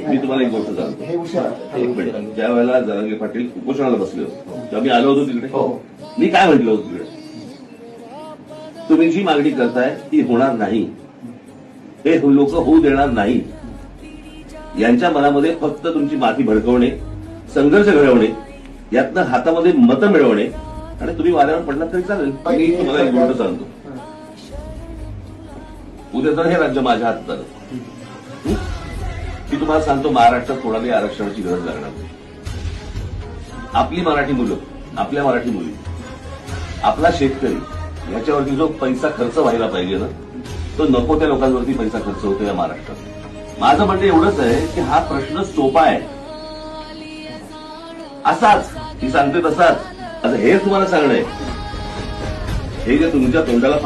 मी तुम्हाला एक गोष्ट सांगतो. एक मिनिट, ज्या वेळेला जरांगे पाटील उपोषणाला बसले होते तेव्हा मी आलो होतो तिकडे. मी काय म्हटलं होतं तिकडे, तुम्ही जी मागणी करताय ती होणार नाही, हे लोक होऊ देणार नाही. यांच्या मनामध्ये फक्त तुमची माती भडकवणे, संघर्ष घडवणे, यातनं हातामध्ये मतं मिळवणे, आणि तुम्ही वाऱ्यावर पडलात तरी चालेल. मी तुम्हाला एक गोष्ट सांगतो, उद्या जर हे राज्य माझ्या हातात आलं, मी तुम्हाला सांगतो महाराष्ट्रात कोणालाही आरक्षणाची गरज लागणार नाही. आपली मराठी मुलं, आपल्या मराठी मुली, आपला शेतकरी, याच्यावरती जो पैसा खर्च व्हायला पाहिजे ना, तो नको त्या लोकांवरती पैसा खर्च होतो या महाराष्ट्रात. माझं म्हणणं एवढंच आहे की हा प्रश्न सोपा आहे, असाच ती सांगते तसाच. असं हे तुम्हाला सांगणं आहे, हे जे तुमच्या तोंडाला